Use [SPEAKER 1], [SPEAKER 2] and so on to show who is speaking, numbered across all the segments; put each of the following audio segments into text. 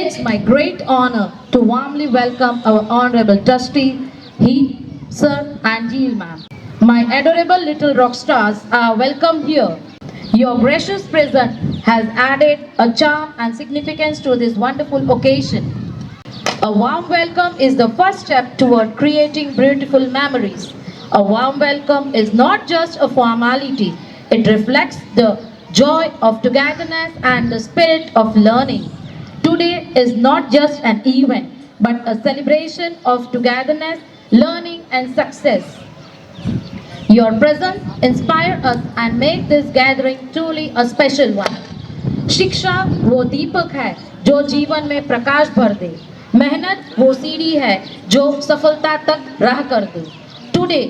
[SPEAKER 1] It's my great honor to warmly welcome our Honorable Trustee, he, Sir, and Jill Ma'am. My adorable little rock stars are welcome here. Your gracious presence has added a charm and significance to this wonderful occasion. A warm welcome is the first step toward creating beautiful memories. A warm welcome is not just a formality, it reflects the joy of togetherness and the spirit of learning. Today is not just an event, but a celebration of togetherness, learning, and success. Your presence inspire us and make this gathering truly a special one. शिक्षा वो दीपक है जो जीवन में प्रकाश भर दे। मेहनत वो सीढ़ी है जो सफलता तक राह कर दे। Today,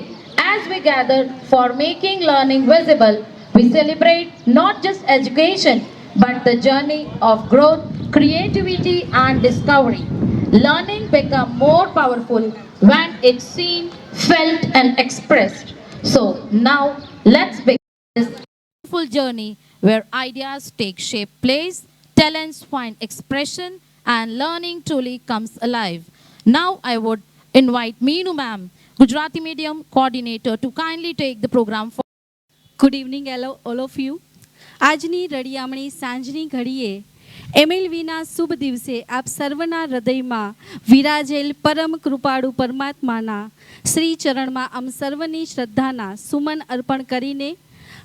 [SPEAKER 1] as we gather for making learning visible, we celebrate not just education but the journey of growth, creativity, and discovery. Learning becomes more powerful when it's seen, felt, and expressed. So now let's begin this beautiful journey where ideas take shape, place, talents find expression, and learning truly comes alive. Now I would invite Meenu ma'am, Gujarati medium coordinator, to kindly take the program forward.
[SPEAKER 2] Good evening all of you. આજની રળિયામણી સાંજની ઘડીએ એમએલવીના શુભ દિવસે આપ સર્વના હૃદયમાં વિરાજેલ પરમ કૃપાળુ પરમાત્માના શ્રી ચરણમાં આમ સર્વની શ્રદ્ધાના સુમન અર્પણ કરીને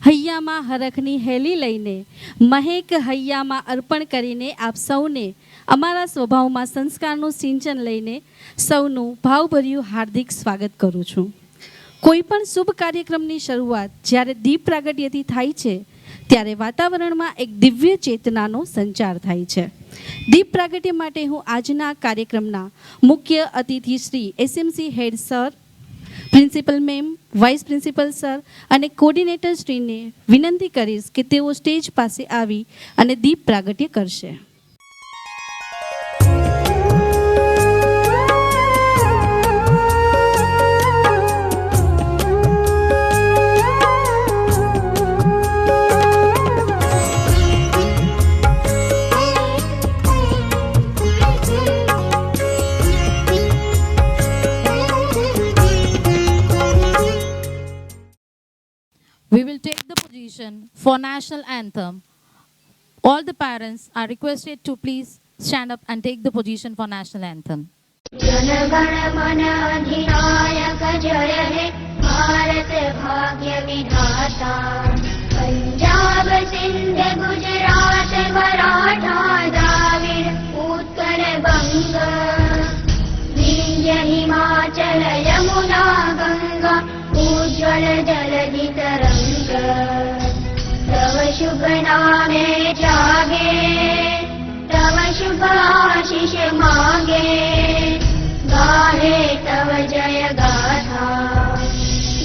[SPEAKER 2] હૈયામાં હરખની હેલી લઈને મહેક હૈયામાં અર્પણ કરીને આપ સૌને અમારા સ્વભાવમાં સંસ્કારનું સિંચન લઈને સૌનું ભાવભર્યું હાર્દિક સ્વાગત કરું છું. કોઈપણ શુભ કાર્યક્રમની શરૂઆત જ્યારે દીપ પ્રાગટ્યથી થાય છે ત્યારે વાતાવરણમાં એક દિવ્ય ચેતનાનો સંચાર થાય છે. દીપ પ્રાગટ્ય માટે હું આજના કાર્યક્રમના મુખ્ય અતિથિ Shri SMC head sir, principal ma'am, vice principal sir અને કોર્ડિનેટર શ્રીને વિનંતી કરીશ કે તેઓ સ્ટેજ પાસે આવી અને દીપ પ્રાગટ્ય કરશે.
[SPEAKER 1] We will take the position for national anthem. All the parents are requested to please stand up and take the position for national anthem.
[SPEAKER 3] Jana Gana मन अधिनायक जय हे भारत भाग्य विधाता पंजाब सिंध गुजरात मराठा द्राविड़ उत्कल बंग विंध्य हिमाचल यमुना गंगा उज्ज्वल जलधि तरंग तव शुभ नामे जागे तव शुभ आशीष मांगे गाहे तव जय गाथा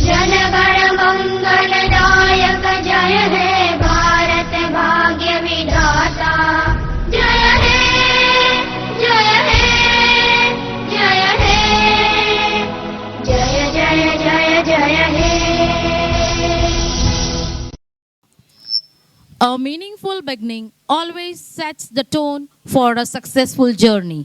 [SPEAKER 3] जन गण मंगलदायक जय हे भारत भाग्य विधाता जय हे जय हे जय हे जय जय जय जय हे.
[SPEAKER 1] A meaningful beginning always sets the tone for a successful journey.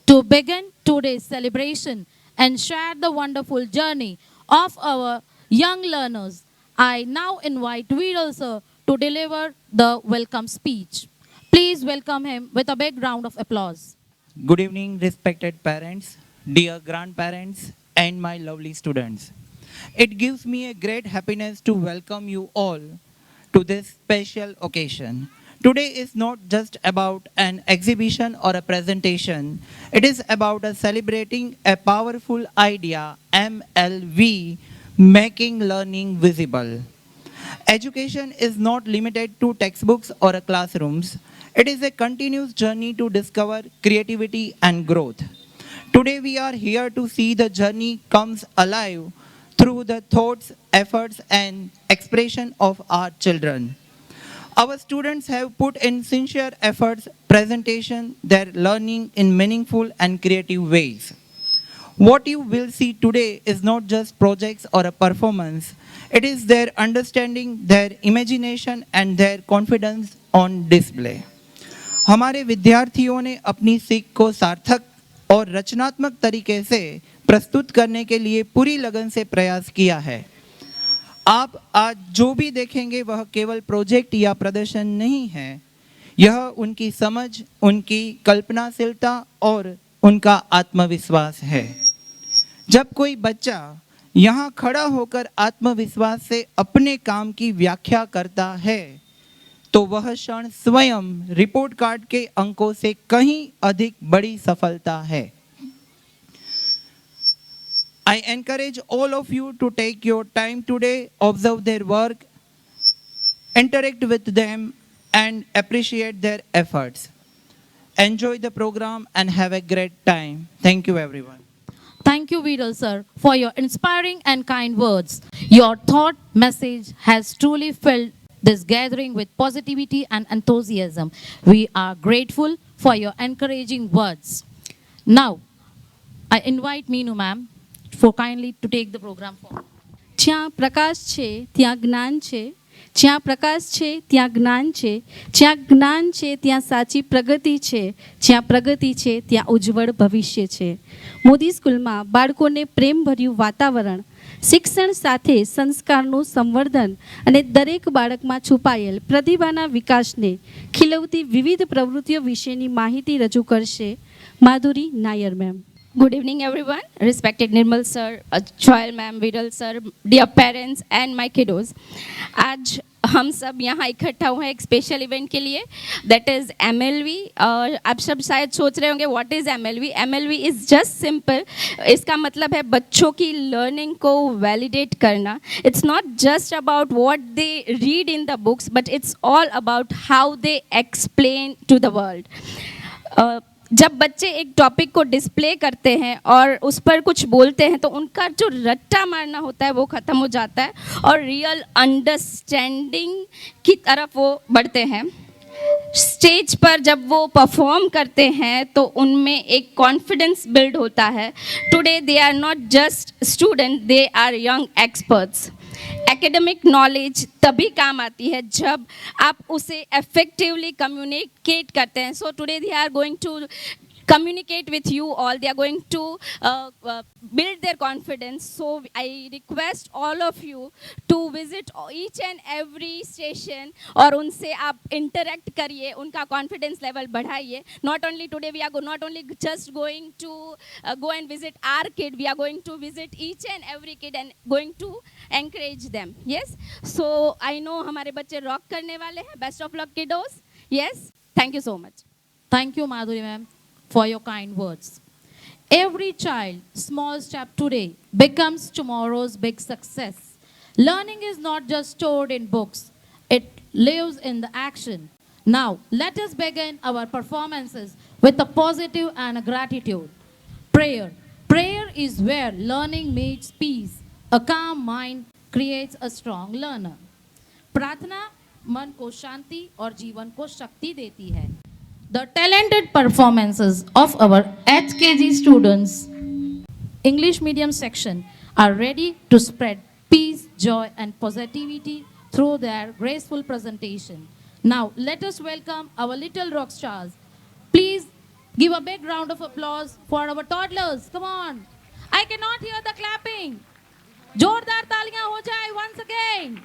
[SPEAKER 1] To begin today's celebration and share the wonderful journey of our young learners, I now invite Viral sir to deliver the welcome speech. Please welcome him with a big round of applause.
[SPEAKER 4] Good evening, respected parents, dear grandparents, and my lovely students. It gives me a great happiness to welcome you all to this special occasion. Today is not just about an exhibition or a presentation. It is about celebrating a powerful idea, MLV, making learning visible. Education is not limited to textbooks or classrooms. It is a continuous journey to discover creativity and growth. Today we are here to see the journey comes alive through the thoughts, efforts, and expression of our children. Our students have put in sincere efforts, presentation, their learning in meaningful and creative ways. What you will see today is not just projects or a performance. It is their understanding, their imagination, and their confidence on display. हमारे विद्यार्थियों ने अपनी सीख को सार्थक और रचनात्मक तरीके से प्रस्तुत करने के लिए पूरी लगन से प्रयास किया है। आप आज जो भी देखेंगे वह केवल प्रोजेक्ट या प्रदर्शन नहीं है, यह उनकी समझ, उनकी कल्पनाशीलता और उनका आत्मविश्वास है। जब कोई बच्चा यहाँ खड़ा होकर आत्मविश्वास से अपने काम की व्याख्या करता है तो वह क्षण स्वयं रिपोर्ट कार्ड के अंकों से कहीं अधिक बड़ी सफलता है। I encourage all of you to take your time today, observe their work, interact with them and appreciate their efforts. Enjoy the program and have a great time. Thank you everyone.
[SPEAKER 1] Thank you, Viral sir, for your inspiring and kind words. Your thought message has truly filled this gathering with positivity and enthusiasm. We are grateful for your encouraging words. Now, I invite Meenu ma'am for kindly to take the program forward.
[SPEAKER 2] જ્યાં પ્રકાશ છે ત્યાં જ્ઞાન છે, જ્યાં પ્રકાશ છે ત્યાં જ્ઞાન છે, જ્યાં જ્ઞાન છે ત્યાં સાચી પ્રગતિ છે, જ્યાં પ્રગતિ છે ત્યાં ઉજ્જવળ ભવિષ્ય છે. મોદી સ્કૂલમાં બાળકોને પ્રેમભર્યું વાતાવરણ, શિક્ષણ સાથે સંસ્કારનું સંવર્ધન અને દરેક બાળકમાં છુપાયેલ પ્રતિભાના વિકાસને ખીલવતી વિવિધ પ્રવૃત્તિઓ વિશેની માહિતી રજૂ કરશે Madhuri Nair ma'am.
[SPEAKER 5] Good evening, everyone. Respected Nirmal sir, Joel ma'am, Viral sir, dear parents and my kiddos. आज हम सब यहाँ इकट्ठा हुए हैं एक स्पेशल इवेंट के लिए, दैट इज़ MLV. आप सब शायद सोच रहे होंगे what is MLV. MLV is just simple. इसका मतलब है बच्चों की लर्निंग को वैलिडेट करना. It's not just about what they read in the books, but it's all about how they explain to the world. जब बच्चे एक टॉपिक को डिस्प्ले करते हैं और उस पर कुछ बोलते हैं तो उनका जो रट्टा मारना होता है वो ख़त्म हो जाता है और रियल अंडरस्टैंडिंग की तरफ वो बढ़ते हैं. स्टेज पर जब वो परफॉर्म करते हैं तो उनमें एक कॉन्फिडेंस बिल्ड होता है. Today they are not just student, they are young experts. Academic knowledge तभी काम आती है जब आप उसे इफेक्टिवली कम्युनिकेट करते हैं. So today they are going to communicate with you all. They are going to build their confidence. So I request all of you to visit each and every station और उनसे आप interact करिए, उनका confidence level बढ़ाइए. Not only today we are not only just going to go and visit our kid, we are going to visit each and every kid and going to encourage them. Yes. So I know हमारे बच्चे rock करने वाले हैं. Best of luck kiddos. Yes. Thank you so much.
[SPEAKER 1] Thank you, Madhuri ma'am, for your kind words. Every child, small step today, becomes tomorrow's big success. Learning is not just stored in books, it lives in the action. Now, let us begin our performances with a positive and a gratitude. Prayer. Prayer is where learning meets peace. A calm mind creates a strong learner. प्रार्थना मन को शांति और जीवन को शक्ति देती है. The talented performances of our HKG students, English medium section, are ready to spread peace, joy and positivity through their graceful presentation. Now let us welcome our little rock stars. Please give a big round of applause for our toddlers. Come on. I cannot hear the clapping. जोरदार तालियां हो जाए once again.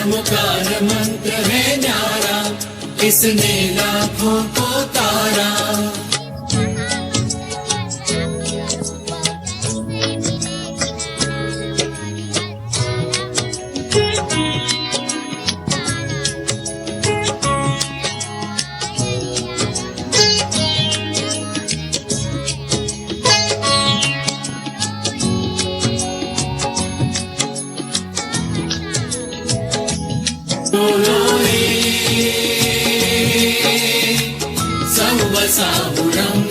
[SPEAKER 6] Namokar मंत्र है न्यारा, इसने लाखों को तारा. साहुरम्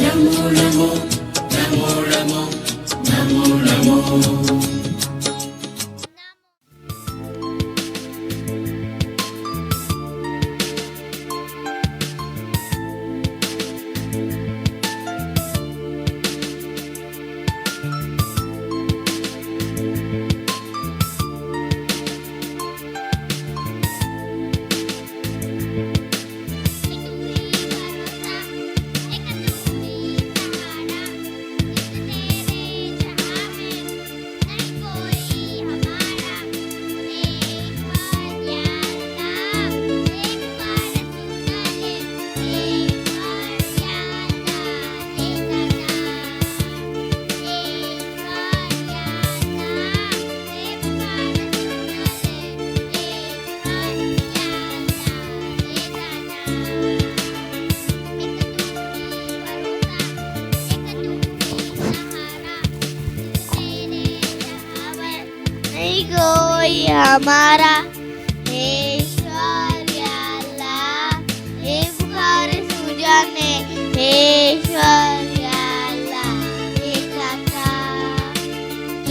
[SPEAKER 6] नमो नमो नमो नमो नमो नमो
[SPEAKER 3] नहीं कोई हमारा ईश्वर अल्लाह ये पुकार सुजाने ईश्वर अल्लाह ये काका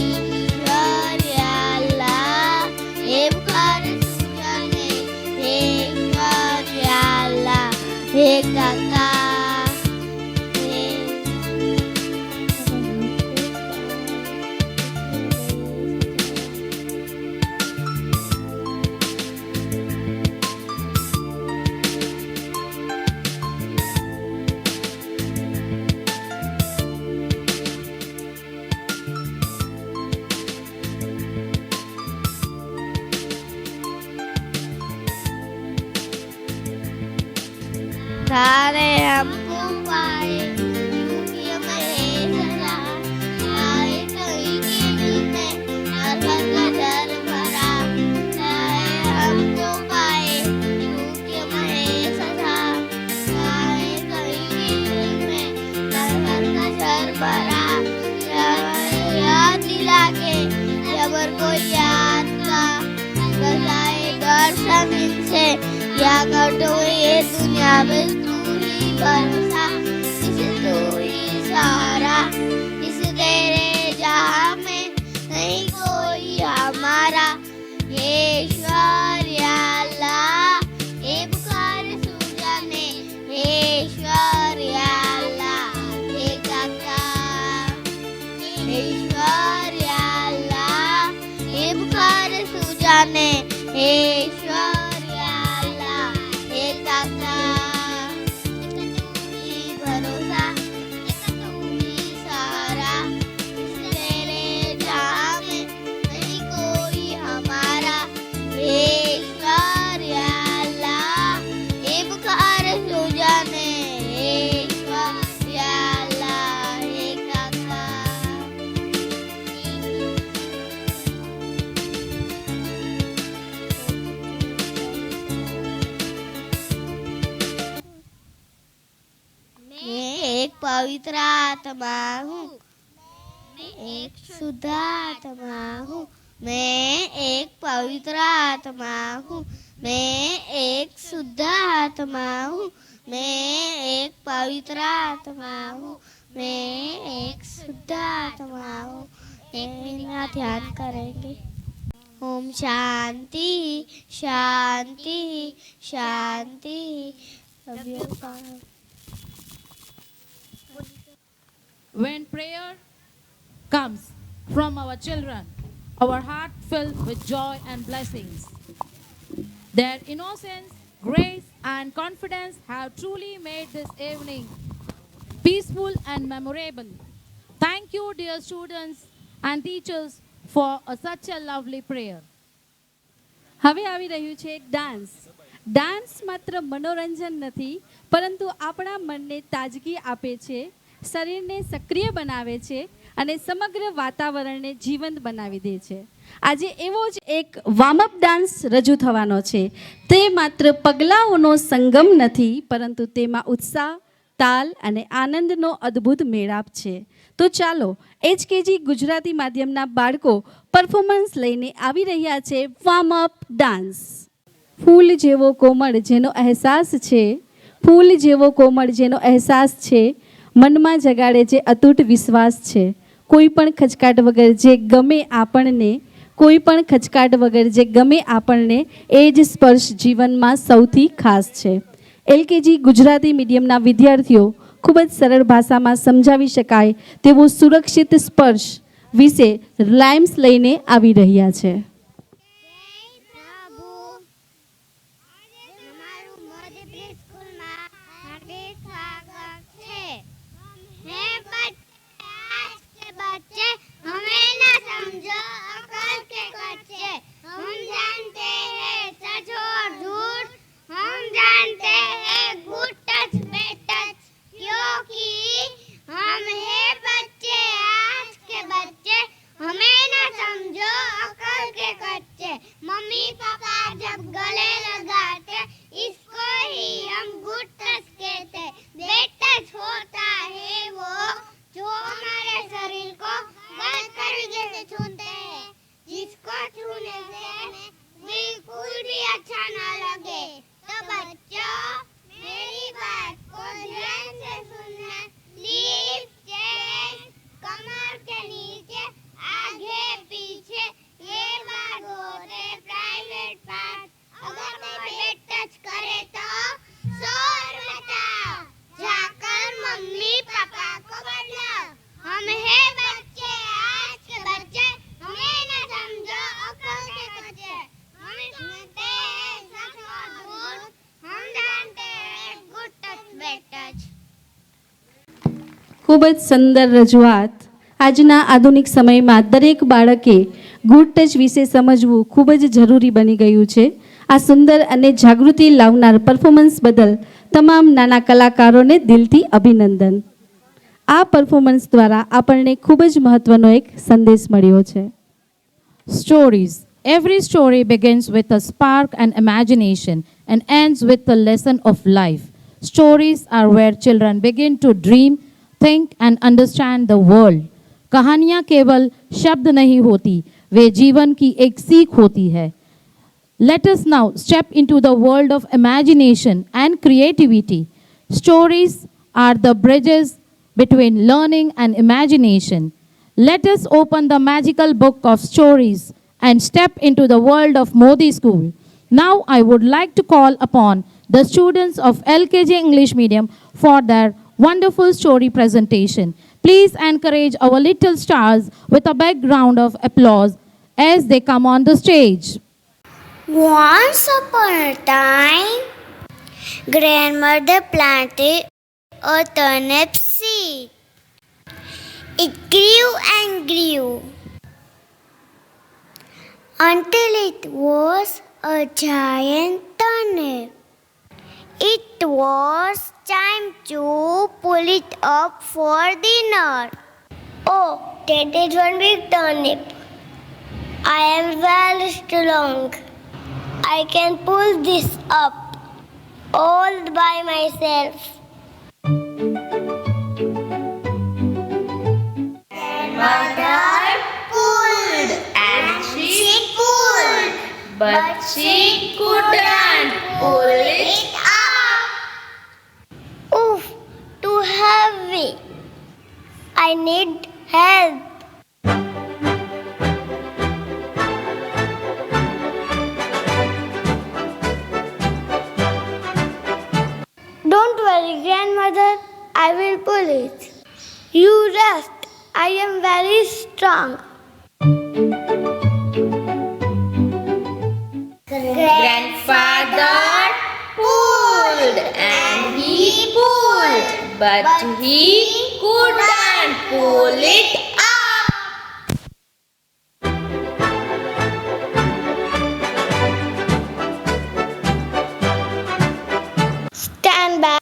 [SPEAKER 3] ईश्वर अल्लाह ये पुकार सुजाने ईश्वर अल्लाह ये काका सारे हमको पाए क्योंकि हमें सजा आए कहीं के दिल में नरक का डर भरा सारे हमको पाए क्योंकि हमें सजा आए कहीं के दिल में नरक का डर भरा याद दिला के जबर को याद का बजाए दर्शन से क्या कटो ये दुनिया में तू ही भरोसा इस तू ही सहारा इस तेरे जहां में नहीं कोई हमारा ईश्वर अल्लाह ये पुकार सुजाने ईश्वर अल्लाह ये काका ईश्वर अल्लाह ये पुकार सुजाने ईश्वर भरोसा तू ही सहारा इस तेरे जहां में नहीं कोई हमारा ईश्वर अल्लाह ये पुकार सुजाने ईश्वर अल्लाह ये काका एक पवित्र आत्मा हूँ एक शुद्ध आत्मा हूँ मैं एक पवित्र आत्मा हूँ मैं एक शुद्ध आत्मा हूँ मैं एक पवित्र आत्मा हूँ मैं एक शुद्ध आत्मा हूँ मेरा ध्यान करेंगे ओम शांति शांति शांति
[SPEAKER 1] When prayer comes from our children, our heart filled with joy and blessings. Their innocence, grace, and confidence have truly made this evening peaceful and memorable. Thank you, dear students and teachers, for such a lovely prayer.
[SPEAKER 2] હવે આવી રહ્યું છે એક dance. Dance માત્ર મનોરંજન નથી, પરંતુ આપણા મનને તાજગી આપે છે, શરીરને સક્રિય બનાવે છે અને સમગ્ર વાતાવરણને જીવંત બનાવી દે છે. આજે એવો જ એક વાર્મઅપ ડાન્સ રજૂ થવાનો છે. તે માત્ર પગલાઓનો સંગમ નથી, પરંતુ તેમાં ઉત્સાહ, તાલ અને આનંદનો અદ્ભુત મેળાપ છે. તો ચાલો HKG ગુજરાતી માધ્યમના બાળકો પરફોર્મન્સ લઈને આવી રહ્યા છે વાર્મઅપ ડાન્સ. ફૂલ જેવો કોમળ જેનો અહેસાસ છે, ફૂલ જેવો કોમળ જેનો અહેસાસ છે, મનમાં જગાડે જે અતૂટ વિશ્વાસ છે. કોઈ પણ ખચકાટ વગર જે ગમે આપણને, કોઈ પણ ખચકાટ વગર જે ગમે આપણને, એ જ સ્પર્શ જીવનમાં સૌથી ખાસ છે. LKG ગુજરાતી મીડિયમના વિદ્યાર્થીઓ ખૂબ જ સરળ ભાષામાં સમજાવી શકાય તેવો સુરક્ષિત સ્પર્શ વિશે લાઇમ્સ લઈને આવી રહ્યા છે.
[SPEAKER 3] પ્રભુ તમારું મધ્ય સ્કૂલમાં હાર્દિક સ્વાગત છે. હે आज के बच्चे हमें ना समझो अकल के कच्चे. हम जानते हैं सच और झूठ, हम जानते हैं गुड टच बैड टच, क्योंकि हम हैं बच्चे आज के बच्चे. हमें ना समझो अकल के कच्चे. मम्मी पापा जब गले लगाते इसको ही हम गुड टच कहते. बैड टच होता है वो जो हमारे शरीर को गलत तरीके से छूते हैं, जिसको छूने से बिल्कुल भी अच्छा ना लगे. तो बच्चों मेरी बात को ध्यान से सुनना. लीफ, चेस्ट, कमर के नीचे, आगे पीछे, ये बात होते प्राइवेट पार्ट. अगर कोई बैड टच करे तो शोर मचाओ, जाकर मम्मी पापा को बदलाओ. हम हैं बच्चे आज के बच्चे, हमें न समझो अकल के कच्चे. हम जानते हैं सच और झूठ, हम जानते हैं गुड टच बैड टच.
[SPEAKER 2] ખૂબ જ સુંદર રજૂઆત. આજના આધુનિક સમયમાં દરેક બાળકે ગુડ ટચ વિશે સમજવું ખૂબ જ જરૂરી બની ગયું છે. આ સુંદર અને જાગૃતિ લાવનાર પરફોર્મન્સ બદલ તમામ નાના કલાકારોને દિલથી અભિનંદન. આ પરફોર્મન્સ દ્વારા આપણને ખૂબ જ મહત્વનો એક સંદેશ મળ્યો છે.
[SPEAKER 1] Stories. Every story begins with a spark and imagination and ends with a lesson of life. Stories are where children begin to dream, think and understand the world. कहानियाँ केवल शब्द नहीं होती, वे जीवन की एक सीख होती है. Let us now step into the world of imagination and creativity. Stories are the bridges between learning and imagination. Let us open the magical book of stories and step into the world of Modi School. Now I would like to call upon the students of LKG English Medium for their wonderful story presentation. Please encourage our little stars with a big round of applause as they come on the stage.
[SPEAKER 3] Once upon a time, grandmother planted a turnip seed. It grew and grew until it was a giant turnip. It was time to pull it up for dinner. Oh, that is one big turnip. I am very strong. I can pull this up all by myself. Mother pulled and she pulled, but she couldn't pull it up. Oof, too heavy. I need help. Don't worry, grandmother. I will pull it. You rest. I am very strong. Grandfather pulled and he pulled, but he couldn't pull it up. Stand back.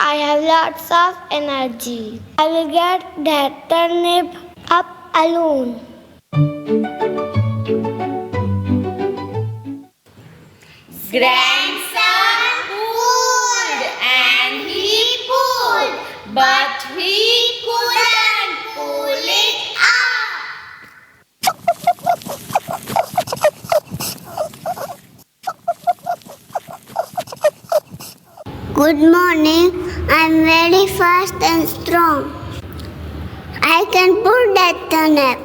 [SPEAKER 3] I have lots of energy. I will get that turnip up alone. Grandson pulled and he pulled, but he couldn't pull it out. Good morning. I'm very fast and strong. I can pull that turnip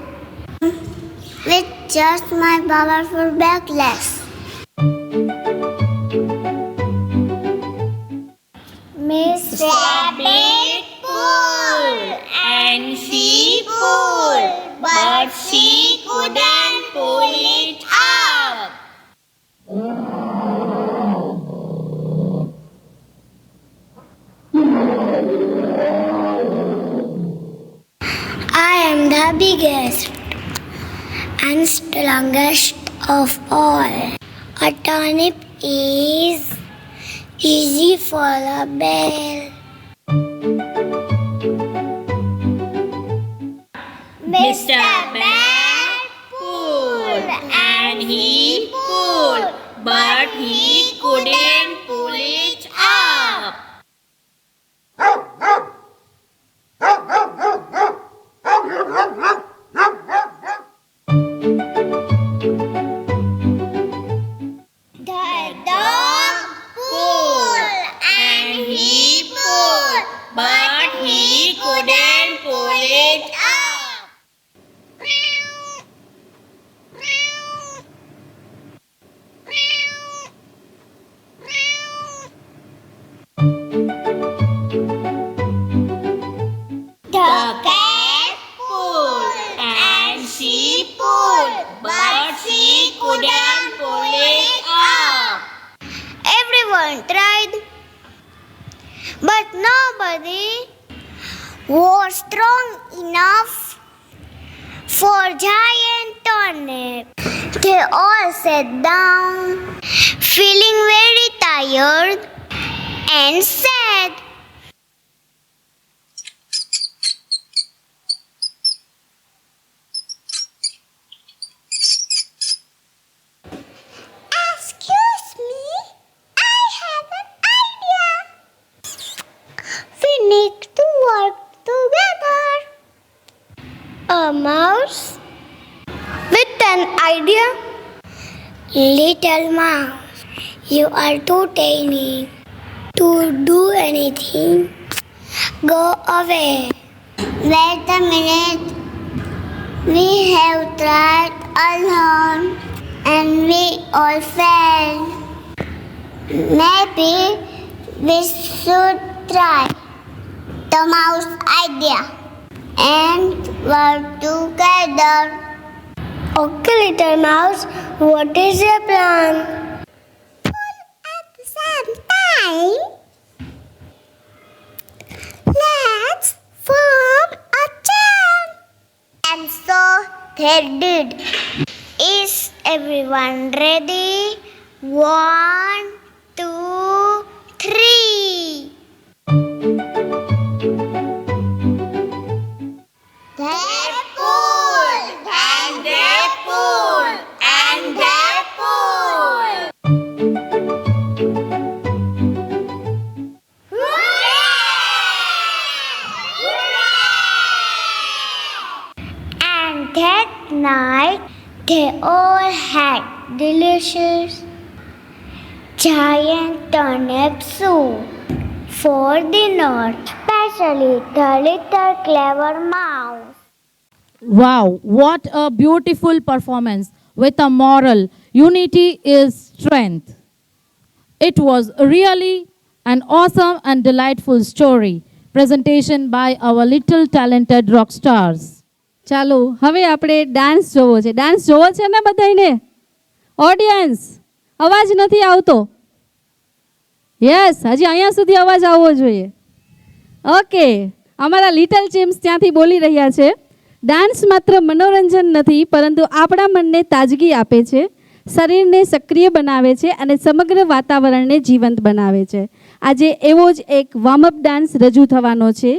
[SPEAKER 3] with just my powerful back legs. Miss Rabbit pulled and she pulled, but she couldn't pull it out. I am the biggest and strongest of all. A turnip is easy for a bear. Mr. Bear pulled and he pulled, but he couldn't pull it up. The dog pulled and he pulled, but he couldn't pull it up. The cat pulled and she pulled, but she couldn't pull it up. Everyone tried, but nobody was strong enough for giant turnip. They all sat down, feeling very tired and sad. Excuse me, I have an idea. We need to work together. A mouse with an idea? Little mouse, you are too tiny to do anything. Go away. Wait a minute. We have tried alone and we all failed. Maybe we should try the mouse idea and work together. Okay, little mouse, what is your plan? Pull at the same time. Let's form a chain. And so they did. Is everyone ready? 1, 2, 3. They pulled and they pulled and they pulled. Hooray! And that night they all had delicious giant turnip soup for dinner, especially the little clever mouse.
[SPEAKER 1] Wow, what a beautiful performance with a moral. Unity is strength. It was really an awesome and delightful story. Presentation by our little talented rock stars.
[SPEAKER 2] ચાલો હવે આપણે dance જોવો છે. Dance જોવો છે ને બધાને? Audience, અવાજ નથી આવતો. યસ, હજી અહીંયા સુધી અવાજ આવવો જોઈએ. ઓકે, અમારા લિટલ ચેમ્સ ત્યાંથી બોલી રહ્યા છે. ડાન્સ માત્ર મનોરંજન નથી, પરંતુ આપણા મનને તાજગી આપે છે, શરીરને સક્રિય બનાવે છે અને સમગ્ર વાતાવરણને જીવંત બનાવે છે. આજે એવો જ એક વોર્મઅપ ડાન્સ રજૂ થવાનો છે.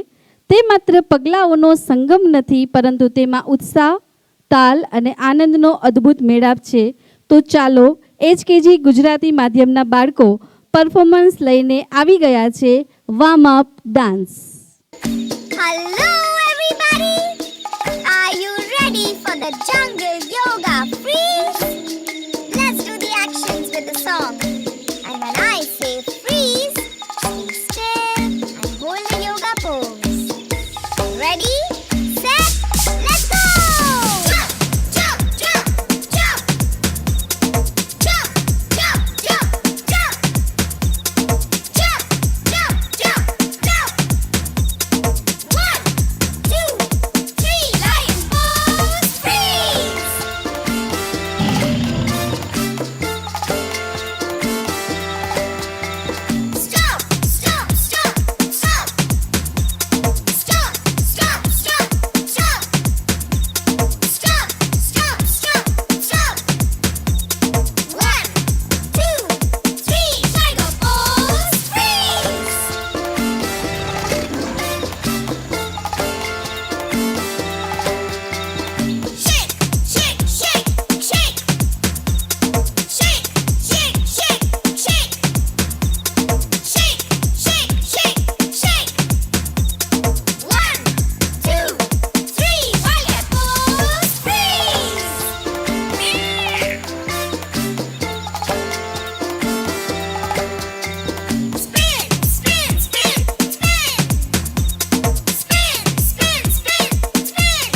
[SPEAKER 2] તે માત્ર પગલાઓનો સંગમ નથી, પરંતુ તેમાં ઉત્સાહ, તાલ અને આનંદનો અદ્ભુત મેળાપ છે. તો ચાલો HKG ગુજરાતી માધ્યમના બાળકો પરફોર્મન્સ લઈને આવી ગયા છે warm up dance.
[SPEAKER 3] Hello everybody! Are you ready for the jungle yoga freeze? Let's do the actions with the song. And when I say freeze, stay still and hold the yoga pose. Ready? Set? Let's go! Jump, jump, jump, jump. Jump, jump, jump, jump. Jump, jump, jump, jump. 1, 2, 3, lion pose, freeze! Stop, stop, stop, stop. Stop, stop, stop, stop. Stop, stop, stop, stop. 1, 2, 3, tiger pose, freeze! Shake, shake, shake, shake. Shake, shake, shake, shake. Shake, shake, shake, shake. 1, 2, 3, ballet pose, freeze! Spin, spin, spin, spin. Spin, spin, spin, spin.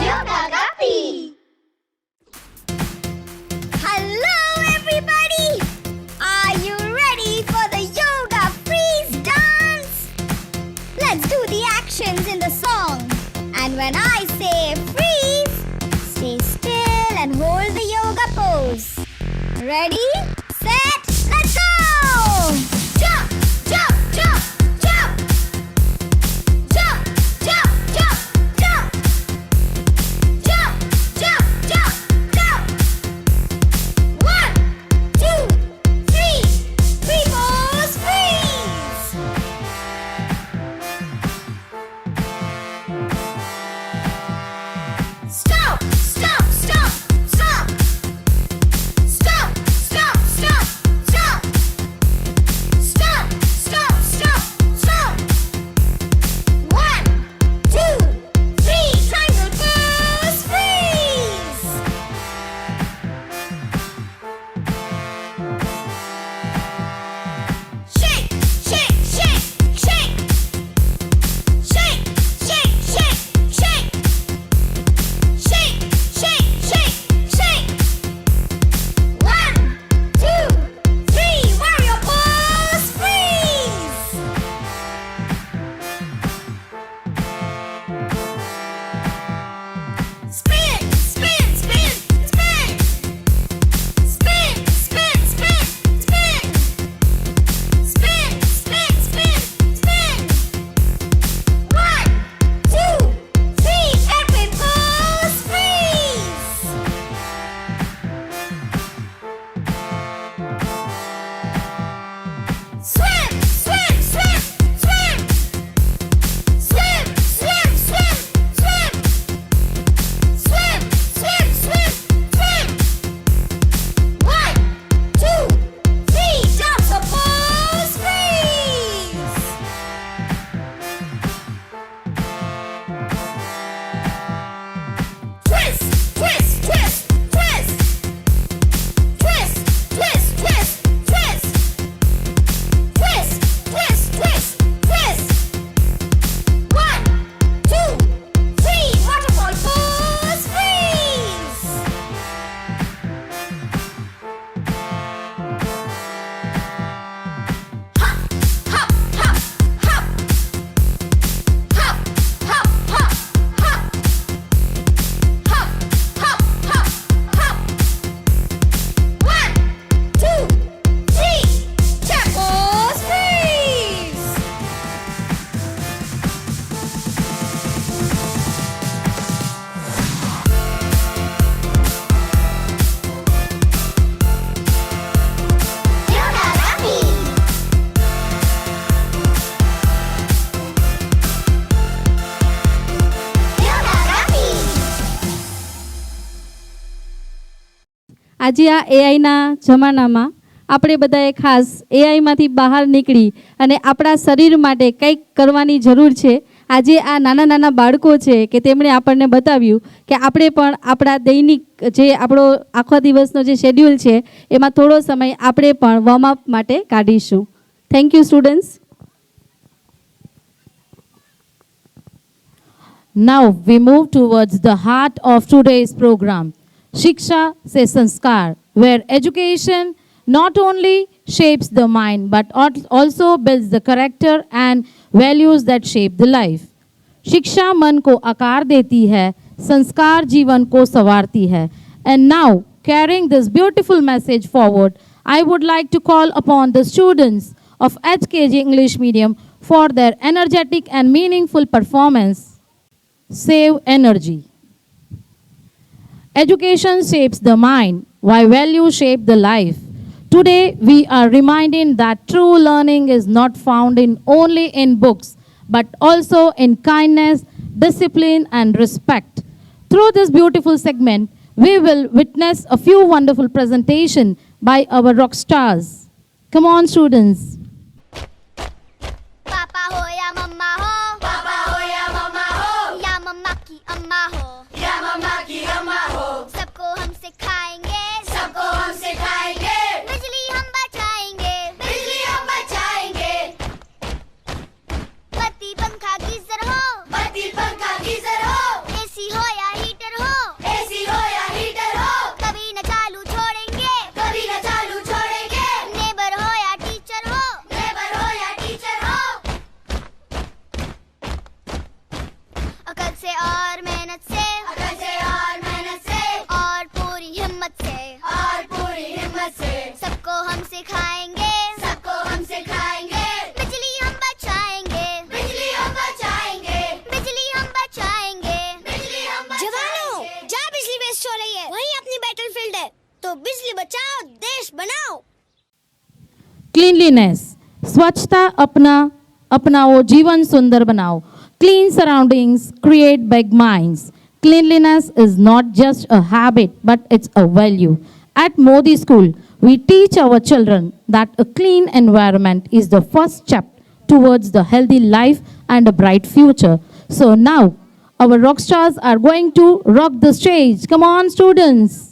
[SPEAKER 3] Yoga Guppy! Hello everybody! Are you ready for the yoga freeze dance? Let's do the actions in the song. And when I say freeze, stay still and hold the yoga pose. Ready? Set? Let's go! Jump, jump, jump, jump. Jump, jump, jump, jump. Jump, jump, jump, jump. 1, 2, 3, free pose, freeze! Stop, stop, stop, stop. Stop, stop,
[SPEAKER 2] આજે આ એઆઈના જમાનામાં આપણે બધાએ ખાસ એઆઈમાંથી બહાર નીકળી અને આપણા શરીર માટે કંઈક કરવાની જરૂર છે. આજે આ નાના નાના બાળકો છે કે તેમણે આપણને બતાવ્યું કે આપણે પણ આપણા દૈનિક જે આપણો આખો દિવસનો જે શેડ્યુલ છે એમાં થોડો સમય આપણે પણ વોર્મઅપ માટે કાઢીશું. Thank you students.
[SPEAKER 1] Now we move towards the heart of today's program, Shiksha se Sanskar, where education not only shapes the mind but also builds the character and values that shape the life. शिक्षा मन को आकार देती है, संस्कार जीवन को संवारती है. And now, carrying this beautiful message forward, I would like to call upon the students of HKG English Medium for their energetic and meaningful performance. Save energy. Education shapes the mind, while values shape the life. Today, we are reminding that true learning is not found in only in books, but also in kindness, discipline, and respect. Through this beautiful segment, we will witness a few wonderful presentations by our rock stars. Come on, students.
[SPEAKER 3] पापा हो या मम्मा हो, पापा हो या मम्मा की अम्मा हो, या मम्मा की अम्मा हो, सबको हम सिखाएंगे, सबको हम सिखाएंगे, बिजली हम बचाएंगे, बिजली हम बचाएंगे. बत्ती पंखा गीजर हो, बत्ती पंखा गीजर हो, एसी हो या हीटर हो, एसी हो या हीटर हो, कभी न चालू छोड़ेंगे, कभी न चालू छोड़ेंगे. नेबर हो या टीचर हो, नेबर हो या टीचर हो, अकल से और मेहनत से, अकल से और मेहनत से, और पूरी हिम्मत से, और पूरी हिम्मत से, सबको हम सिखाएंगे, सबको हम सिखाएंगे, बिजली हम बचाएंगे, बिजली हम बचाएंगे, बिजली हम बचाएंगे, बिजली हम बचाएंगे. जवानों, जहाँ बिजली वेस्ट हो रही है वहीं अपनी बैटलफील्ड है, तो बिजली बचाओ, देश बनाओ.
[SPEAKER 1] Cleanliness. स्वच्छता अपनाओ, जीवन सुंदर बनाओ. Clean surroundings create big minds. Cleanliness is not just a habit, but it's a value. At Modi School, we teach our children that a clean environment is the first step towards the healthy life and a bright future. So now, our rock stars are going to rock the stage. Come on, students.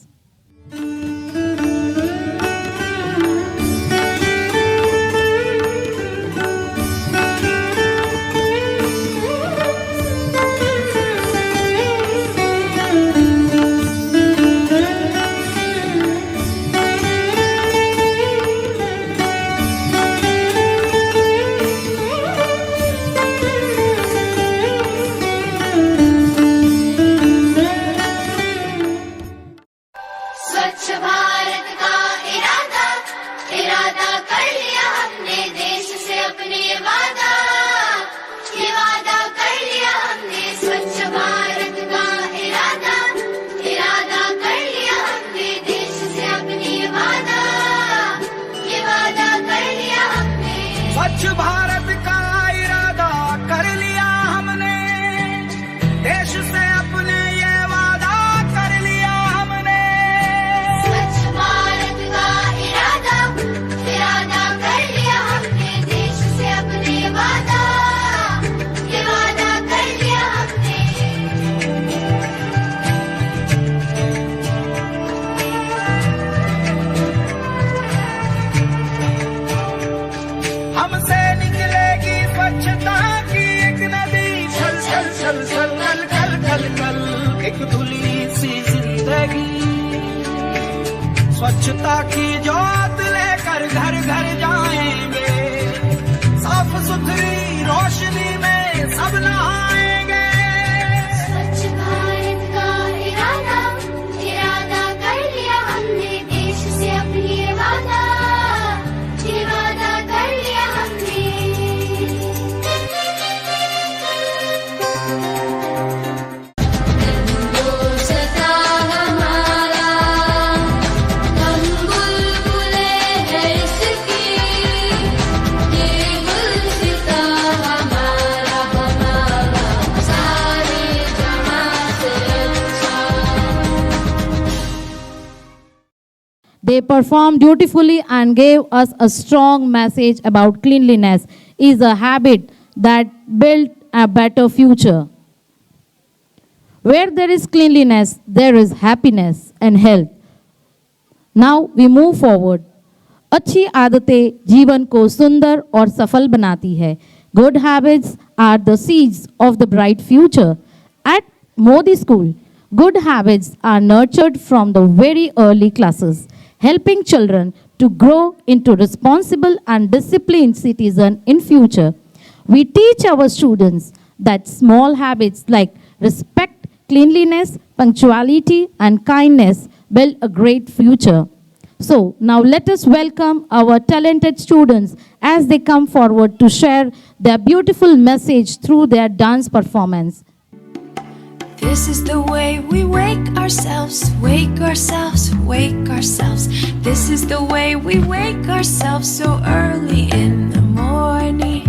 [SPEAKER 3] स्वच्छ भारत का इरादा, इरादा कर लिया हमने, देश से अपने ये वादा कर लिया हमने. स्वच्छ भारत का इरादा, इरादा कर लिया हमने, देश से अपने ये वादा कर लिया हमने.
[SPEAKER 7] स्वच्छ भारत का इरादा कर लिया हमने, देश से अपने ये वादा कर लिया हमने.
[SPEAKER 3] स्वच्छ भारत का इरादा, इरादा कर लिया हमने, देश से अपने ये वादा कर लिया हमने.
[SPEAKER 7] हमसे निकलेगी स्वच्छता की एक नदी, छल छल छल छल कल कल कल कल, एक धुली सी जिंदगी. स्वच्छता की ज्योत लेकर घर घर जाएंगे, साफ सुथरी रोशनी में सब नहाएंगे.
[SPEAKER 3] स्वच्छ भारत का इरादा, इरादा कर लिया हमने, देश से अपनी ये वादा कर लिया हमने. दोस्ता हमारा, हम बुलबुले हैं इसकी, ये गुलसिता हमारा.
[SPEAKER 1] They performed beautifully and gave us a strong message about cleanliness is a habit that built a better future. Where there is cleanliness, there is happiness and health. Now we move forward. अच्छी आदतें जीवन को सुंदर और सफल बनाती है. Good habits are the seeds of the bright future. At Modi School, good habits are nurtured from the very early classes, helping children to grow into responsible and disciplined citizens in future. We teach our students that small habits like respect, cleanliness, punctuality, and kindness build a great future. So now let us welcome our talented students as they come forward to share their beautiful message through their dance performance.
[SPEAKER 8] This is the way we wake ourselves, wake ourselves, wake ourselves. This is the way we wake ourselves so early in the morning.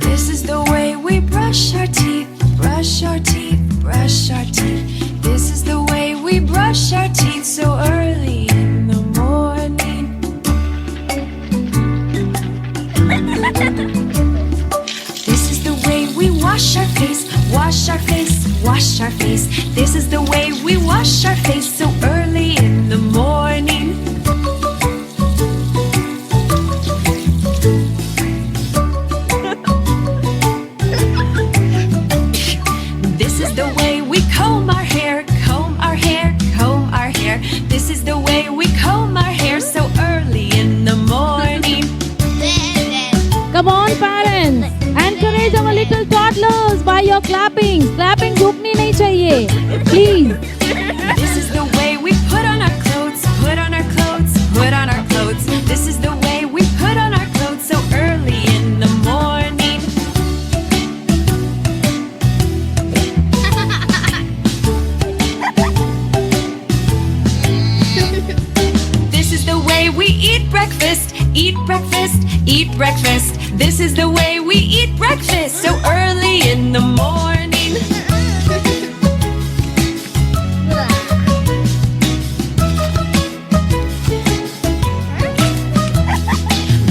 [SPEAKER 8] This is the way we brush our teeth, brush our teeth, brush our teeth. This is the way we brush our teeth so early in the morning. This is the way we wash our face, wash our face, wash our face. This is the way we wash our face so early in the morning. This is the way we comb our hair, comb our hair, comb our hair. This is the way we comb our hair so early in the morning.
[SPEAKER 1] Come on, parents, encourage our little toddlers by your clapping. Clapping रुकनी नहीं चाहिए, please.
[SPEAKER 8] This is the way we put on our clothes, put on our clothes, put on our clothes. This is the way we put on our clothes so early in the morning. This is the way we eat breakfast, eat breakfast, eat breakfast. This is the way we eat breakfast so early in the morning.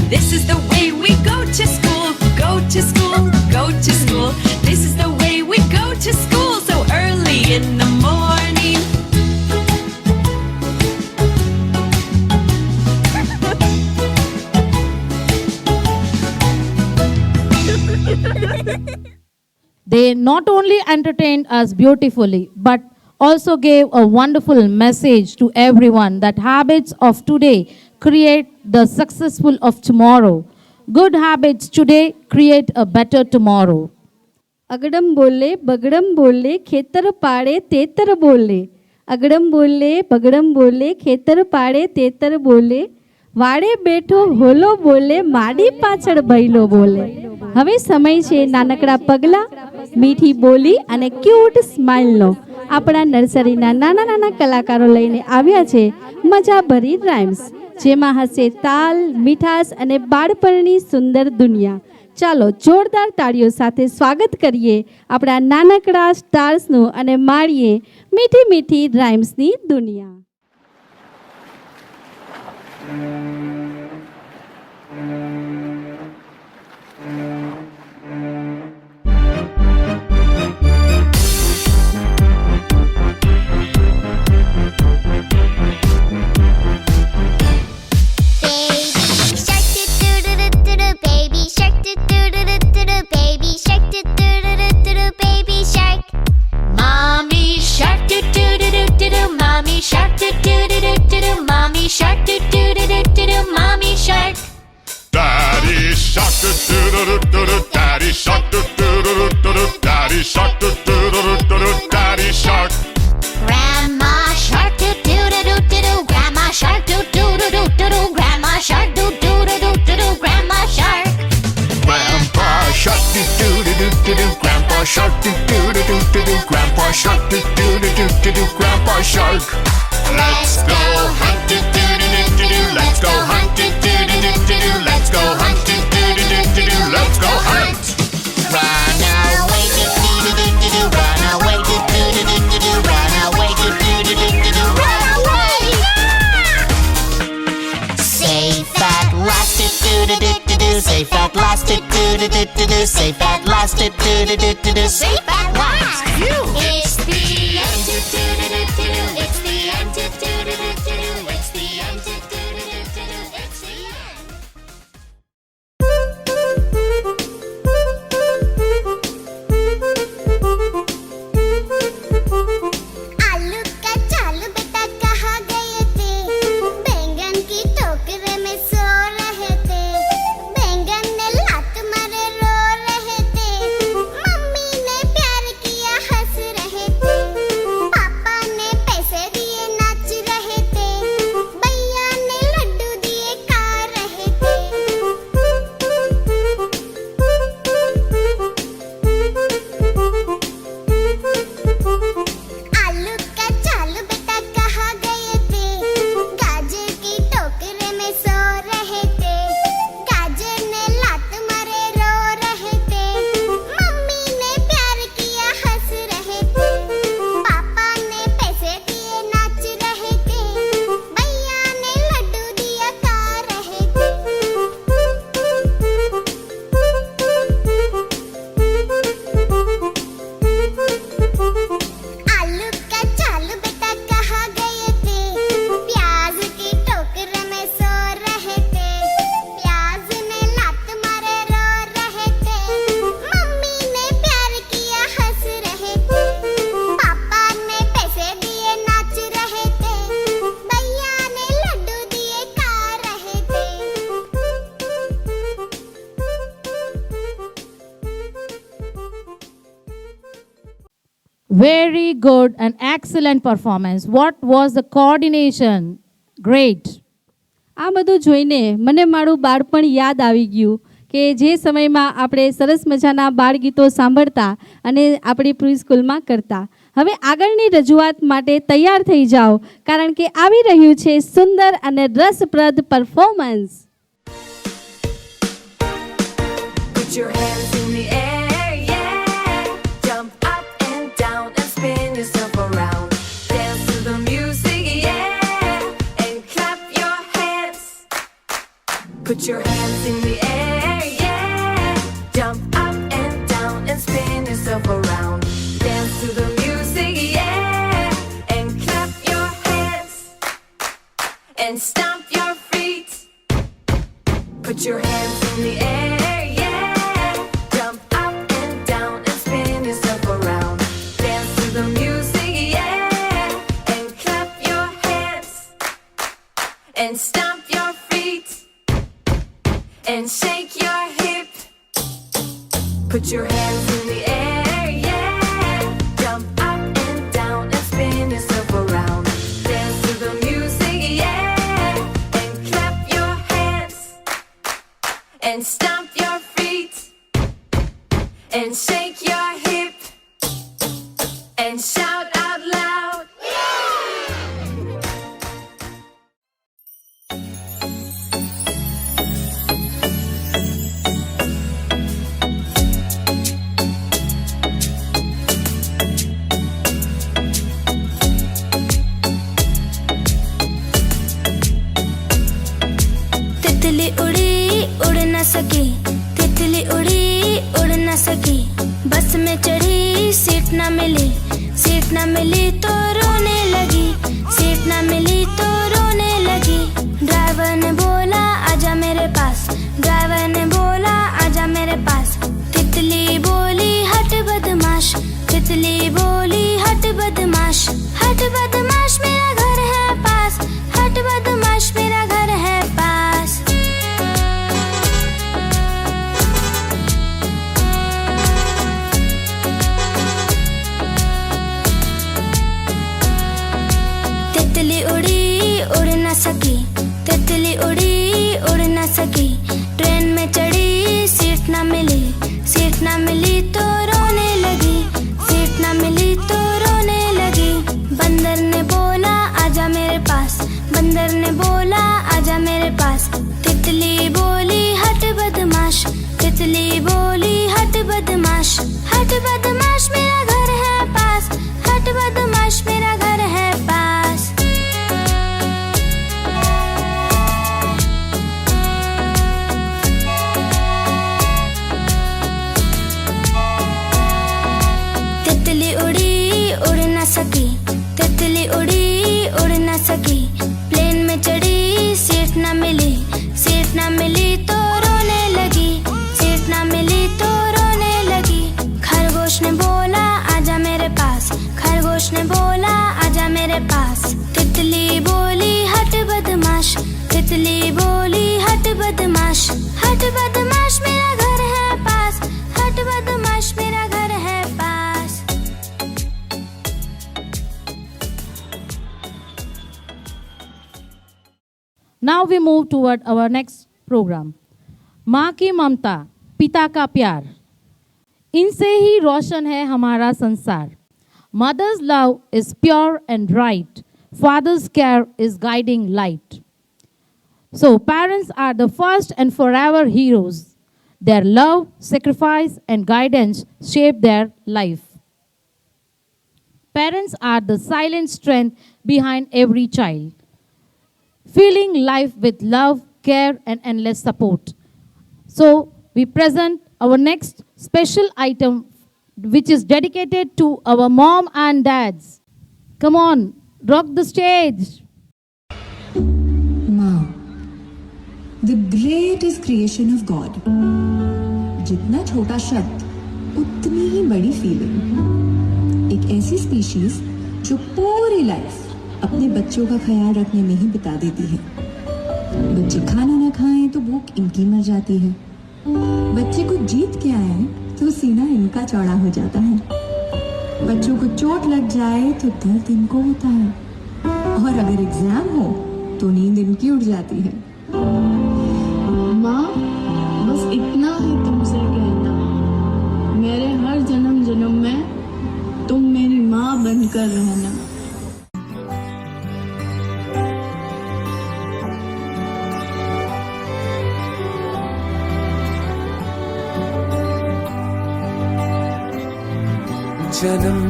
[SPEAKER 8] This is the way we go to school, go to school, go to school. This is the way we go to school so early in the morning.
[SPEAKER 1] They not only entertained us beautifully, but also gave a wonderful message to everyone that habits of today create the successful of tomorrow. Good habits today create a better tomorrow.
[SPEAKER 2] अगड़म बोले बगड़म बोले खेतर पाड़े तेतर बोले अगड़म बोले बगड़म बोले खेतर पाड़े तेतर बोले વાડે બેઠો હોલો બોલે માડી પાછળ ભૈલો બોલે. હવે સમય છે નાનકડા પગલા, મીઠી બોલી અને ક્યુટ સ્માઇલનો. આપણા નર્સરીના નાના નાના કલાકારો લઈને આવ્યા છે મજાભરી રાઇમ્સ, જેમાં હશે તાલ, મીઠાશ અને બાળપણની સુંદર દુનિયા. ચાલો જોરદાર તાળીઓ સાથે સ્વાગત કરીએ આપણા નાનકડા સ્ટાર્સનું અને માણીએ મીઠી મીઠી રાઇમ્સની દુનિયા.
[SPEAKER 9] Shark do do do do do do, mommy shark. Daddy shark do do do do do, daddy shark do do do do do, daddy shark do do do do do, daddy shark. Grandma shark do do do do do, grandma shark do do do do do, grandma shark do do do do do, grandma shark. Grandpa shark do do do do do, grandpa shark do do do do do, grandpa shark do do do do do, grandpa shark. Let's go hunt do do do do do, let's go hunt do do do do do, let's go hunt do do do do do, let's go hunt. Run away do do do do do, run away do do do do
[SPEAKER 10] Safe at last, do. Safe at last, do. Safe at last.
[SPEAKER 3] It's the end. It's the end. It's the end. It's the end. आलू का चाल बेटा कहाँ गए थे? बैंगन की टोकरे में सो रहे थे। बैंगन ने लात मारे रो रहे थे। मम्मी ने प्यार किया हंस रहे थे। पापा ने पैसे दिए नाच रहे थे। भैया ने लड्डू दिए खा रहे थे। आलू का चाल बेटा कहाँ गए थे? गाजर की टोकरे में सो रहे थे। गाजर ने लात मारे रो रहे थे। मम्मी ने प्यार किया हंस रहे थे। पापा ने पैसे दिए नाच रहे थे। भैया ने लड्डू दिया खा रहे थे। आलू का चाल बेटा कहाँ गए थे? प्याज की टोकरे में सो रहे थे। प्याज ने लात मारे रो रहे थे। मम्मी ने प्यार किया हंस रहे थे। पापा ने पैसे दिए नाच रहे थे। भैया ने लड्डू दिए खा रहे थे।
[SPEAKER 1] Very good and excellent performance. What was the coordination? Great.
[SPEAKER 2] આ બધું જોઈને મને મારું બાળપણ યાદ આવી ગયું કે જે સમયમાં આપણે સરસ મજાના બાળગીતો સાંભળતા અને આપણી પ્રી સ્કૂલમાં કરતા. હવે આગળની રજૂઆત માટે તૈયાર થઈ જાઓ કારણ કે આવી રહ્યું છે સુંદર અને રસપ્રદ performance.
[SPEAKER 8] Put your hands in the air, yeah. Jump up and down and spin yourself around. Dance to the music, yeah. And clap your hands. Put your hands in the air, yeah. Jump up and down and spin yourself around. Dance to the music, yeah. And clap your hands. And stomp your feet. Put your hands in the air, yeah. Jump up and down and spin yourself around. Dance to the music, yeah. And clap your hands. And stomp your feet. And shake your hip. Put your hands in the air, yeah. Jump up and down and spin yourself around. Dance to the music, yeah. And clap your hands. And stomp your feet. And shake your hip. And shout out loud.
[SPEAKER 3] तितली उड़ी उड़ न सकी। तितली उड़ी उड़ न सकी। बस में चढ़ी सीट न मिली। सीट न मिली तो रोने लगी। सीट न मिली तो रोने लगी। ड्राइवर ने बोला आजा मेरे पास। ड्राइवर ने बोला आजा मेरे पास। तितली बोली हट बदमाश। तितली बोली हट बदमाश। हट बदमाश मेरा घर है पास। हट बदमाश मेरा घर है पास। तितली उड़ी उड़ न सकी। तितली उड़ी उड़ न सकी। ट्रेन में चढ़ी सीट न मिली। सीट न मिली तो रोने लगी। सीट न मिली तो रोने लगी। बंदर ने बोला आजा मेरे पास। बंदर ने बोला आजा मेरे पास। तितली बोली हट बदमाश। तितली बोली हट बदमाश। हट बदमाश मेरा घर है पास। हट बदमाश मेरा घर है पास। उड़ी उड़ न सकी, प्लेन में चढ़ी सीट न मिली, सीट न मिली तो रोने लगी, सीट न मिली तो रोने लगी। खरगोश ने बोला आजा मेरे पास, खरगोश ने बोला आजा मेरे पास। तितली बोली हट बदमाश, तितली बोली हट बदमाश, हट बदमाश मेरा घर है पास, हट बदमाश मेरा घर है पास।
[SPEAKER 1] Now we move toward our next program. माँ की ममता, पिता का प्यार, इनसे ही रोशन है हमारा संसार। Mother's love is pure and right. Father's care is guiding light. So parents are the first and forever heroes. Their love, sacrifice, and guidance shape their life. Parents are the silent strength behind every child, filling life with love, care, and endless support. So we present our next special item, which is dedicated to our mom and dads. Come on, rock the stage.
[SPEAKER 11] माँ, the greatest creation of God. जितना छोटा शब्द, उतनी ही बड़ी feeling. एक ऐसी species जो पूरी लाइफ अपने बच्चों का ख्याल रखने में ही बिता देती है। बच्चे खाना ना खाएं तो भूख इनकी मर जाती है। बच्चे को जीत के आए तो सीना इनका चौड़ा हो जाता है। बच्चों को चोट लग जाए तो दर्द इनको होता है, और अगर एग्जाम हो तो नींद इनकी उड़ जाती है।
[SPEAKER 12] माँ, बस इतना ही तुमसे कहना, मेरे हर जन्म जन्म में तुम मेरी माँ बनकर रहना।
[SPEAKER 13] जन्म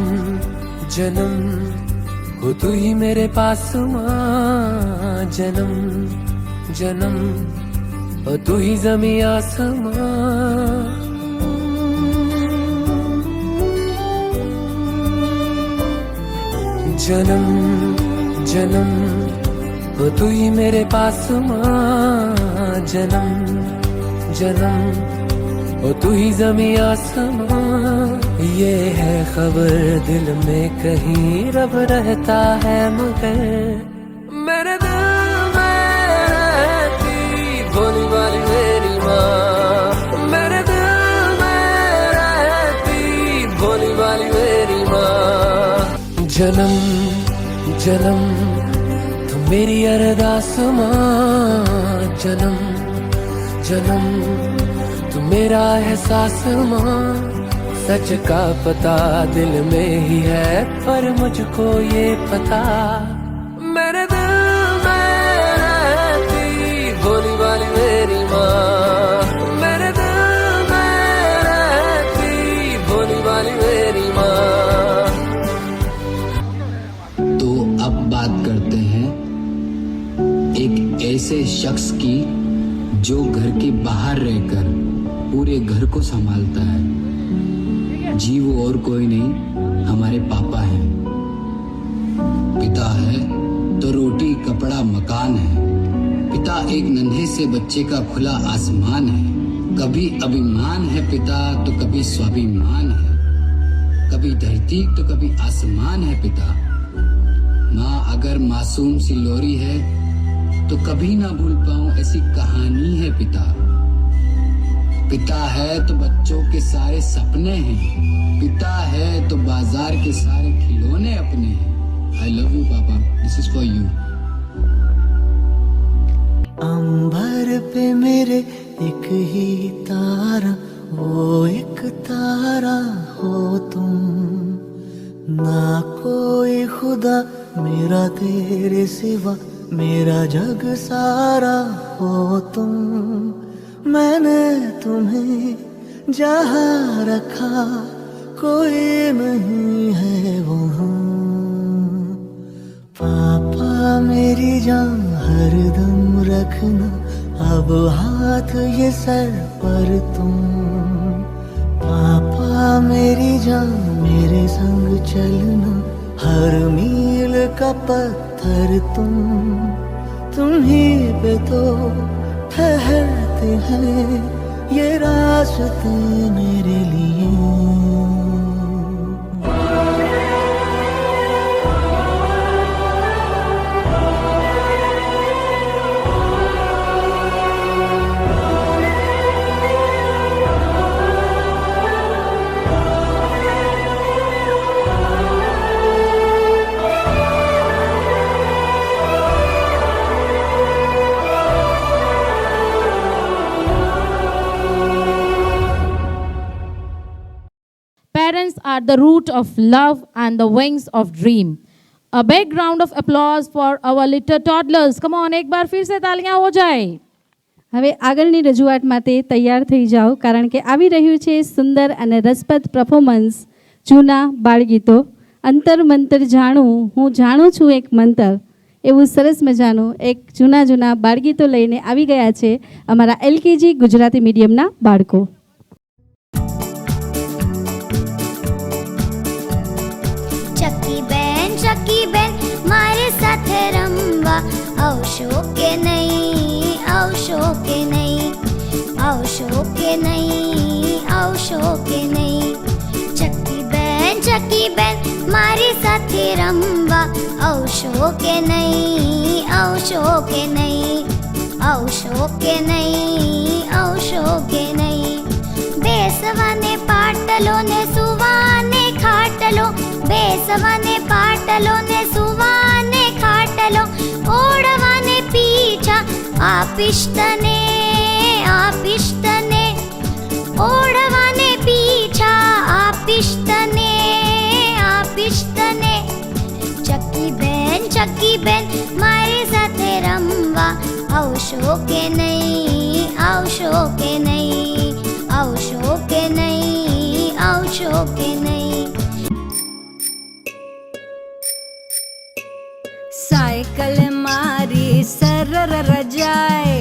[SPEAKER 13] जन्म हो तू ही मेरे पास माँ, जन्म जन्म हो तू ही ज़मीं आसमां। जन्म जन्म हो तू ही मेरे पास माँ, जन्म जन्म हो तू ही ज़मीं आसमां। ये है खबर दिल में कहीं रब रहता है, मगर मेरे दिल में रहती भोली वाली मेरी माँ। मेरे दिल में रहती भोली वाली मेरी माँ। जन्म जन्म तू मेरी अरदास माँ, जन्म जन्म तू मेरा एहसास माँ। सच का पता दिल में ही है, पर मुझको ये पता मेरे दिल में रहती भोली वाली मेरी माँ। मेरे दिल में रहती भोली वाली मेरी माँ।
[SPEAKER 14] तो अब बात करते हैं एक ऐसे शख्स की जो घर के बाहर रहकर पूरे घर को संभालता है। जी वो और कोई नहीं, हमारे पापा हैं। पिता है तो रोटी कपड़ा मकान है। पिता एक नन्हे से बच्चे का खुला आसमान है। कभी अभिमान है पिता तो कभी स्वाभिमान है। कभी धरती तो कभी आसमान है पिता। माँ अगर मासूम सी लोरी है तो कभी ना भूल पाऊं ऐसी कहानी है पिता। पिता है तो बच्चों के सारे सपने हैं। पिता है तो बाजार के सारे खिलौने अपने हैं। आई लव यू पापा, दिस इज फॉर यू।
[SPEAKER 15] अंबर पे मेरे एक ही तारा, वो एक तारा हो तुम। ना कोई खुदा मेरा तेरे सिवा, मेरा जग सारा हो तुम। मैंने तुम्हें जहाँ रखा कोई नहीं है वहाँ। पापा मेरी जान हरदम रखना, अब हाथ ये सर पर तुम। पापा मेरी जान मेरे संग चलना, हर मील का पत्थर तुम ही पे तो ठहरते हैं ये रास्ते मेरे लिए।
[SPEAKER 1] Parents are the root of love and the wings of dream. A big round of applause for our little toddlers. Come on, एक बार फिर से तालियां हो जाए.
[SPEAKER 2] હવે આગળની રજૂઆત માટે તૈયાર થઈ જાઓ, કારણ કે આવી રહ્યું છે સુંદર અને રસપ્રદ પરફોર્મન્સ જૂના બાળગીતો. અંતર મંતર જાણું હું જાણું છું એક મંતર, એવું સરસ મજાનું એક જૂના બાળગીતો લઈને આવી ગયા છે અમારા LKG ગુજરાતી મીડિયમના બાળકો.
[SPEAKER 3] चक्की बेन मारे साथे रमवा आवशो के नहीं, आवशो के नहीं, आवशो के नहीं, आवशो के नहीं। चक्की बेन मारे साथे रमवा आवशो के नहीं, आवशो के नहीं, आवशो के नहीं, आवशो के नहीं। बेसवाने पाटलो ने सुवाने खाटलो, बेसवाने पाटलो ने सुवाने खाटलो, ओढ़वाने पीछा आपिष्टने, आपिष्टने, ओढ़वाने पीछा आपिष्टने, आपिष्टने। चक्की बेन मारे साथे रमवा आवशो के नहीं, आवशो के नहीं, आवशो के नहीं, आवशो के नहीं।
[SPEAKER 16] साइकिल मारी सरर जाए,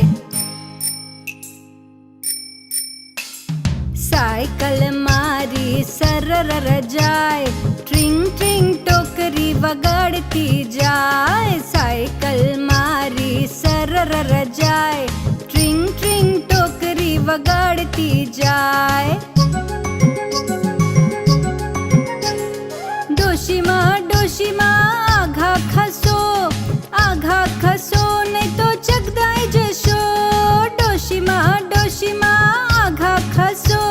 [SPEAKER 16] साइकिल मारी सरर जाए, ट्रिंग ट्रिंग टोकरी वगड़ती जाए। साइकिल मारी सरर जाए, ट्रिंग ट्रिंग टोकरी वगड़ती जाए। डोशीमा डोशीमा आघा खसो, आघा खसो नहीं तो चगदाई जशो। डोशीमा डोशीमा आघा खसो,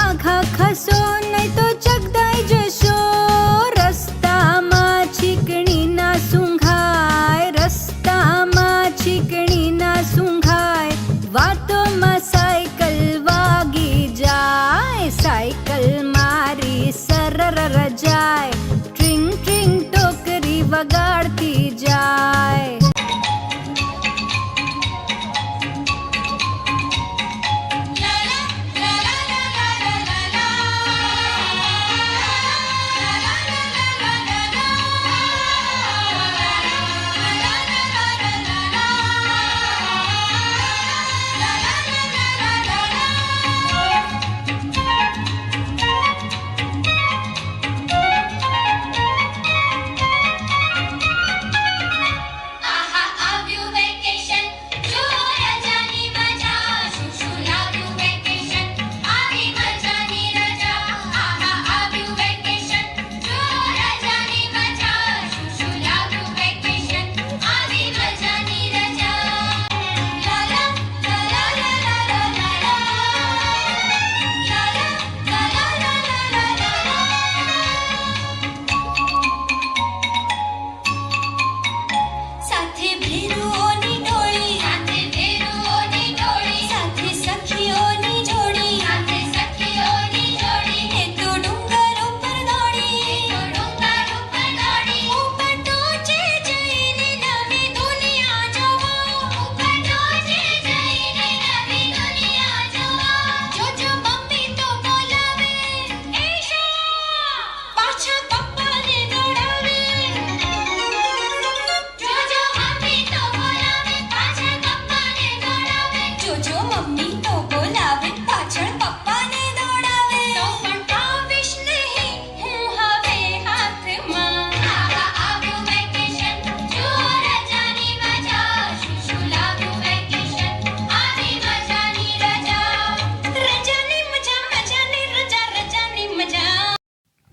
[SPEAKER 16] आघा खसो नहीं तो चगदाई जशो। रस्ता मा चिकणी ना सूंघाय, रस्ता मा चिकणी ना सूंघाय, वातो मा साइकिल वागी जाए।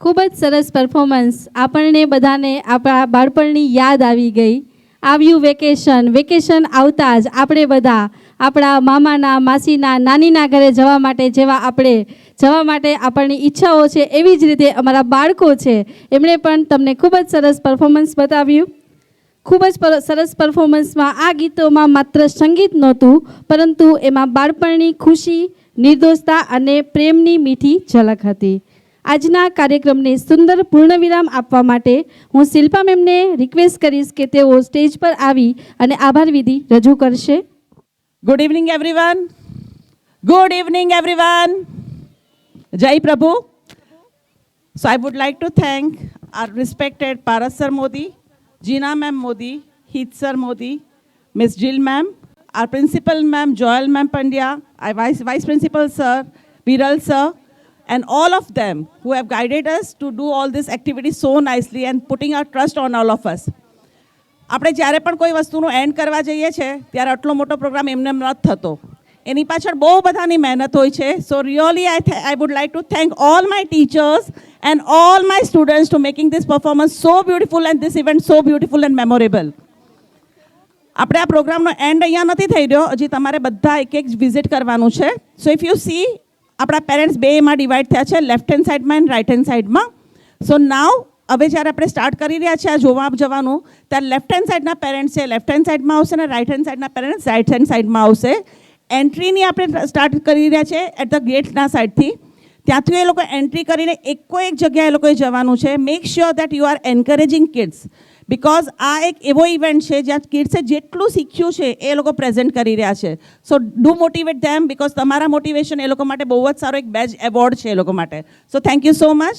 [SPEAKER 2] ખૂબ જ સરસ પરફોર્મન્સ. આપણને બધાને આપણા બાળપણની યાદ આવી ગઈ. આવ્યું વેકેશન આવતા જ આપણે બધા આપણા મામાના, માસીના, નાનીના ઘરે જવા માટે આપણની ઈચ્છાઓ છે. એવી જ રીતે અમારા બાળકો છે, એમણે પણ તમને ખૂબ જ સરસ પરફોર્મન્સ બતાવ્યું. ખૂબ જ સરસ પરફોર્મન્સમાં આ ગીતોમાં માત્ર સંગીત નહોતું, પરંતુ એમાં બાળપણની ખુશી, નિર્દોષતા અને પ્રેમની મીઠી ઝલક હતી. આજના કાર્યક્રમને સુંદર પૂર્ણવિરામ આપવા માટે હું શિલ્પા મેમને રિક્વેસ્ટ કરીશ કે તેઓ સ્ટેજ પર આવી અને આભાર વિધિ રજૂ કરશે.
[SPEAKER 17] Good evening everyone. Good evening everyone. જય પ્રભુ. So I would like to thank our respected Paras sir Modi, Jina ma'am Modi, Hit sir Modi, miss Jil ma'am, our principal ma'am Joyal ma'am Pandya, our vice principal sir, Viral sir, and all of them who have guided us to do all this activity so nicely and putting our trust on all of us. આપણે જ્યારે પણ કોઈ વસ્તુનું and કરવા જઈએ છીએ ત્યારે આટલો મોટો પ્રોગ્રામ એમને નથી થતો. એની પાછળ બહુ બધાની મહેનત હોય છે. સો really I would like to thank all my teachers and all my students to making this performance so beautiful and this event so beautiful and memorable. આપણે આ પ્રોગ્રામનો એન્ડ અહીંયા નથી થઈ રહ્યો, હજી તમારે બધા એક વિઝિટ કરવાનું છે. સો ઇફ યુ સી, આપણા પેરેન્ટ્સ બેમાં ડિવાઈડ થયા છે, લેફ્ટ હેન્ડ સાઈડમાં એન્ડ રાઈટ હેન્ડ સાઈડમાં. સો નાવ હવે જ્યારે આપણે સ્ટાર્ટ કરી રહ્યા છીએ આ જોવા જવાનું, ત્યારે લેફ્ટ હેન્ડ સાઈડના પેરેન્ટ્સ છે લેફ્ટ હેન્ડ સાઈડમાં આવશે અને રાઈટ હેન્ડ સાઈડના પેરેન્ટ્સ રાઈટ હેન્ડ સાઈડમાં આવશે. એન્ટ્રીની આપણે સ્ટાર્ટ કરી રહ્યા છે એટ ધ ગેટના સાઈડથી. ત્યાંથી એ લોકો એન્ટ્રી કરીને એક જગ્યાએ એ લોકોએ જવાનું છે. Make sure that you are encouraging kids, because આ એક એવો ઇવેન્ટ છે જ્યાં કિડ્સે જેટલું શીખ્યું છે એ લોકો પ્રેઝન્ટ કરી રહ્યા છે. સો ડુ મોટિવેટ ધેમ, બિકોઝ તમારા મોટિવેશન એ લોકો માટે બહુ જ સારો એક બેજ એવોર્ડ છે એ લોકો માટે. So thank you so much.